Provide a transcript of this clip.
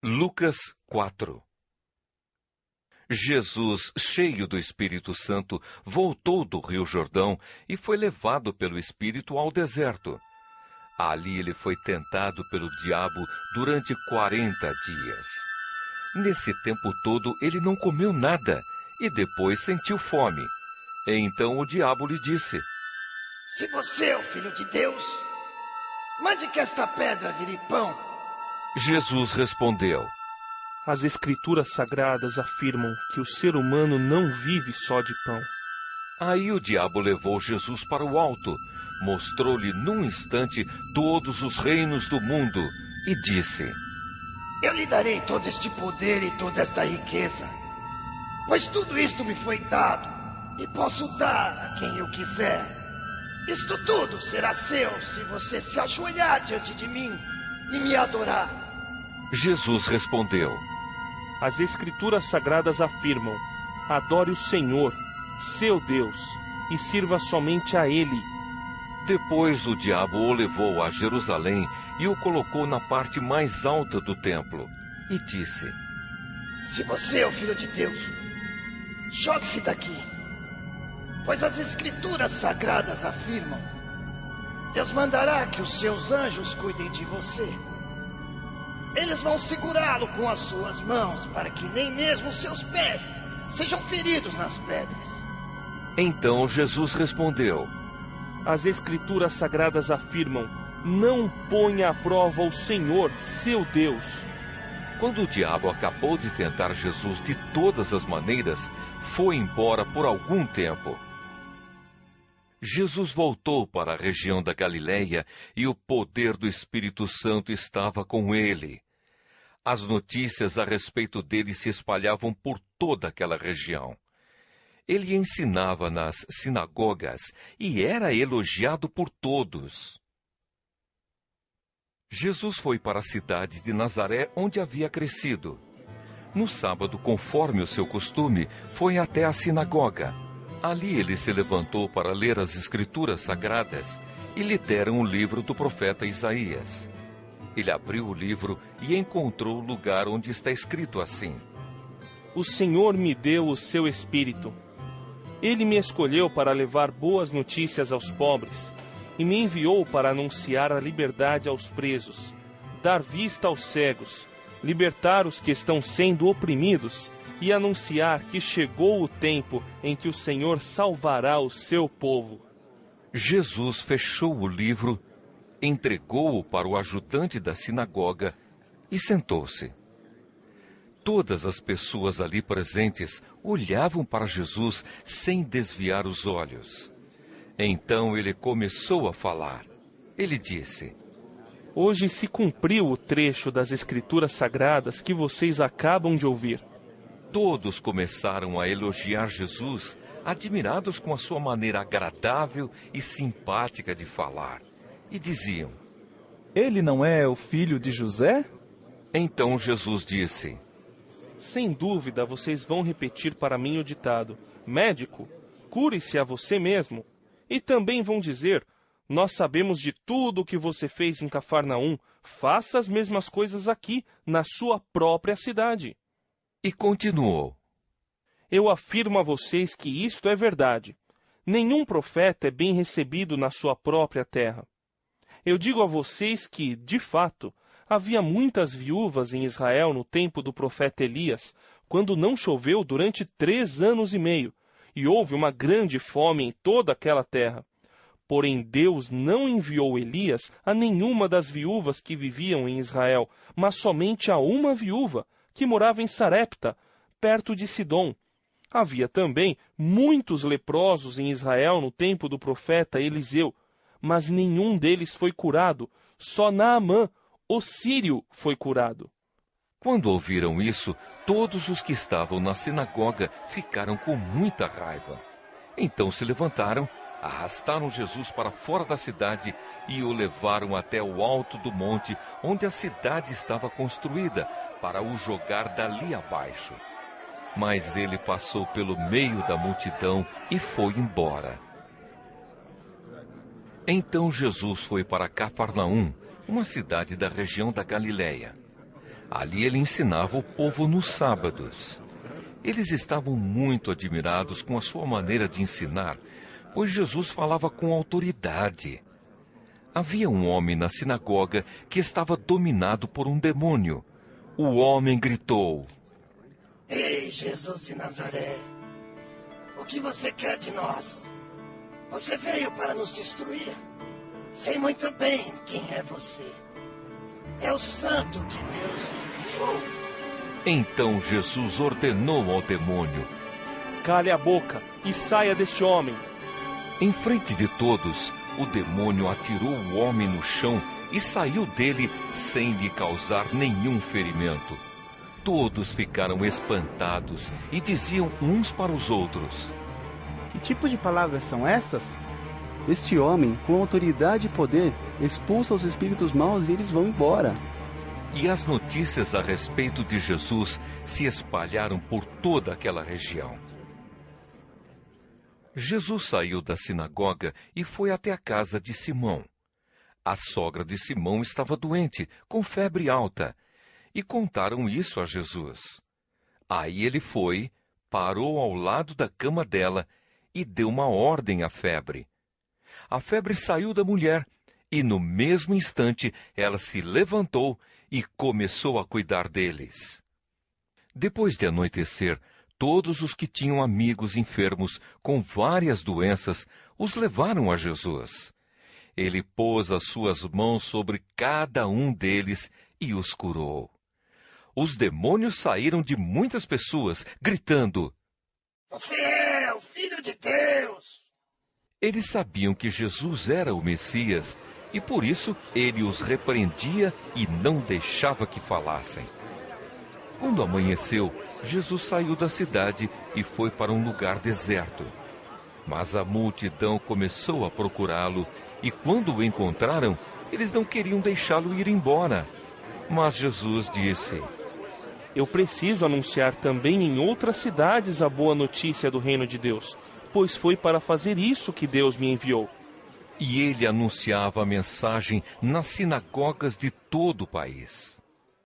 Lucas 4. Jesus, cheio do Espírito Santo, voltou do Rio Jordão e foi levado pelo Espírito ao deserto. Ali ele foi tentado pelo diabo durante 40 dias. Nesse tempo todo ele não comeu nada e depois sentiu fome. Então o diabo lhe disse: Se você é o Filho de Deus, mande que esta pedra vire pão. Jesus respondeu: As Escrituras Sagradas afirmam que o ser humano não vive só de pão. Aí o diabo levou Jesus para o alto, mostrou-lhe num instante todos os reinos do mundo e disse: Eu lhe darei todo este poder e toda esta riqueza, pois tudo isto me foi dado e posso dar a quem eu quiser. Isto tudo será seu se você se ajoelhar diante de mim e me adorar. Jesus respondeu: As Escrituras Sagradas afirmam: adore o Senhor, seu Deus, e sirva somente a Ele. Depois o diabo o levou a Jerusalém e o colocou na parte mais alta do templo e disse: Se você é o Filho de Deus, jogue-se daqui, pois as Escrituras Sagradas afirmam: Deus mandará que os seus anjos cuidem de você. Eles vão segurá-lo com as suas mãos, para que nem mesmo os seus pés sejam feridos nas pedras. Então Jesus respondeu: As Escrituras Sagradas afirmam: não ponha à prova o Senhor, seu Deus. Quando o diabo acabou de tentar Jesus de todas as maneiras, foi embora por algum tempo. Jesus voltou para a região da Galileia e o poder do Espírito Santo estava com ele. As notícias a respeito dele se espalhavam por toda aquela região. Ele ensinava nas sinagogas e era elogiado por todos. Jesus foi para a cidade de Nazaré, onde havia crescido. No sábado, conforme o seu costume, foi até a sinagoga. Ali ele se levantou para ler as Escrituras Sagradas e lhe deram o livro do profeta Isaías. Ele abriu o livro e encontrou o lugar onde está escrito assim: O Senhor me deu o seu Espírito. Ele me escolheu para levar boas notícias aos pobres e me enviou para anunciar a liberdade aos presos, dar vista aos cegos, libertar os que estão sendo oprimidos e anunciar que chegou o tempo em que o Senhor salvará o seu povo. Jesus fechou o livro, entregou-o para o ajudante da sinagoga e sentou-se. Todas as pessoas ali presentes olhavam para Jesus sem desviar os olhos. Então ele começou a falar. Ele disse: Hoje se cumpriu o trecho das Escrituras Sagradas que vocês acabam de ouvir. Todos começaram a elogiar Jesus, admirados com a sua maneira agradável e simpática de falar, e diziam: Ele não é o filho de José? Então Jesus disse: Sem dúvida vocês vão repetir para mim o ditado: médico, cure-se a você mesmo. E também vão dizer: nós sabemos de tudo o que você fez em Cafarnaum, faça as mesmas coisas aqui, na sua própria cidade. E continuou: Eu afirmo a vocês que isto é verdade. Nenhum profeta é bem recebido na sua própria terra. Eu digo a vocês que, de fato, havia muitas viúvas em Israel no tempo do profeta Elias, quando não choveu durante 3 anos e meio, e houve uma grande fome em toda aquela terra. Porém Deus não enviou Elias a nenhuma das viúvas que viviam em Israel, mas somente a uma viúva, que morava em Sarepta, perto de Sidom. Havia também muitos leprosos em Israel no tempo do profeta Eliseu, mas nenhum deles foi curado, só Naamã, o sírio, foi curado. Quando ouviram isso, todos os que estavam na sinagoga ficaram com muita raiva. Então se levantaram, arrastaram Jesus para fora da cidade e o levaram até o alto do monte, onde a cidade estava construída, para o jogar dali abaixo. Mas ele passou pelo meio da multidão e foi embora. Então Jesus foi para Cafarnaum, uma cidade da região da Galileia. Ali ele ensinava o povo nos sábados. Eles estavam muito admirados com a sua maneira de ensinar, pois Jesus falava com autoridade. Havia um homem na sinagoga que estava dominado por um demônio. O homem gritou: Ei, Jesus de Nazaré, o que você quer de nós? Você veio para nos destruir? Sei muito bem quem é você. É o santo que Deus enviou. Então Jesus ordenou ao demônio: Cale a boca e saia deste homem. Em frente de todos, o demônio atirou o homem no chão e saiu dele sem lhe causar nenhum ferimento. Todos ficaram espantados e diziam uns para os outros: Que tipo de palavras são estas? Este homem, com autoridade e poder, expulsa os espíritos maus e eles vão embora. E as notícias a respeito de Jesus se espalharam por toda aquela região. Jesus saiu da sinagoga e foi até a casa de Simão. A sogra de Simão estava doente, com febre alta, e contaram isso a Jesus. Aí ele foi, parou ao lado da cama dela e deu uma ordem à febre. A febre saiu da mulher e, no mesmo instante, ela se levantou e começou a cuidar deles. Depois de anoitecer, todos os que tinham amigos enfermos com várias doenças os levaram a Jesus. Ele pôs as suas mãos sobre cada um deles e os curou. Os demônios saíram de muitas pessoas, gritando: Você é o Filho de Deus! Eles sabiam que Jesus era o Messias e por isso ele os repreendia e não deixava que falassem. Quando amanheceu, Jesus saiu da cidade e foi para um lugar deserto. Mas a multidão começou a procurá-lo e quando o encontraram, eles não queriam deixá-lo ir embora. Mas Jesus disse: Eu preciso anunciar também em outras cidades a boa notícia do reino de Deus, pois foi para fazer isso que Deus me enviou. E ele anunciava a mensagem nas sinagogas de todo o país.